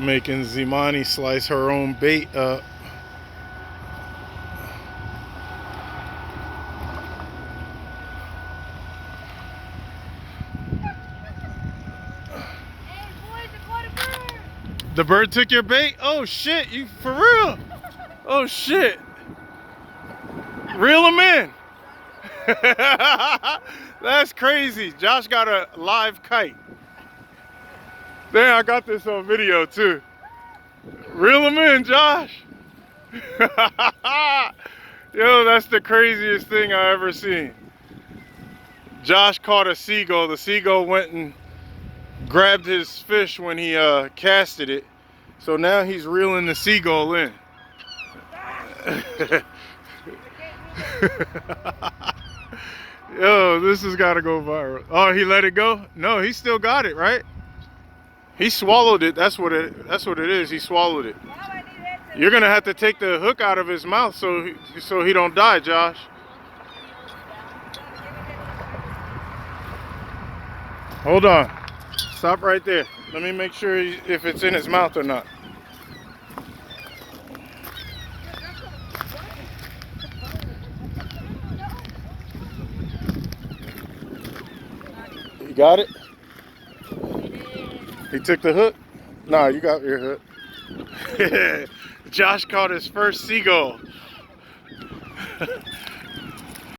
Making Zimani slice her own bait up. Hey boys, I caught a bird! The bird took your bait? Oh shit, you for real? Oh shit. Reel him in. That's crazy. Josh got a live kite. Damn, I got this on video too. Reel him in, Josh. Yo, that's the craziest thing I ever seen. Josh caught a seagull. The seagull went and grabbed his fish when he casted it. So now he's reeling the seagull in. Yo, this has got to go viral. Oh, he let it go? No, he still got it, right? He swallowed it. That's what it is. He swallowed it. You're gonna have to take the hook out of his mouth so he don't die, Josh. Hold on. Stop right there. Let me make sure if it's in his mouth or not. You got it? He took the hook? Nah, you got your hook. Josh caught his first seagull.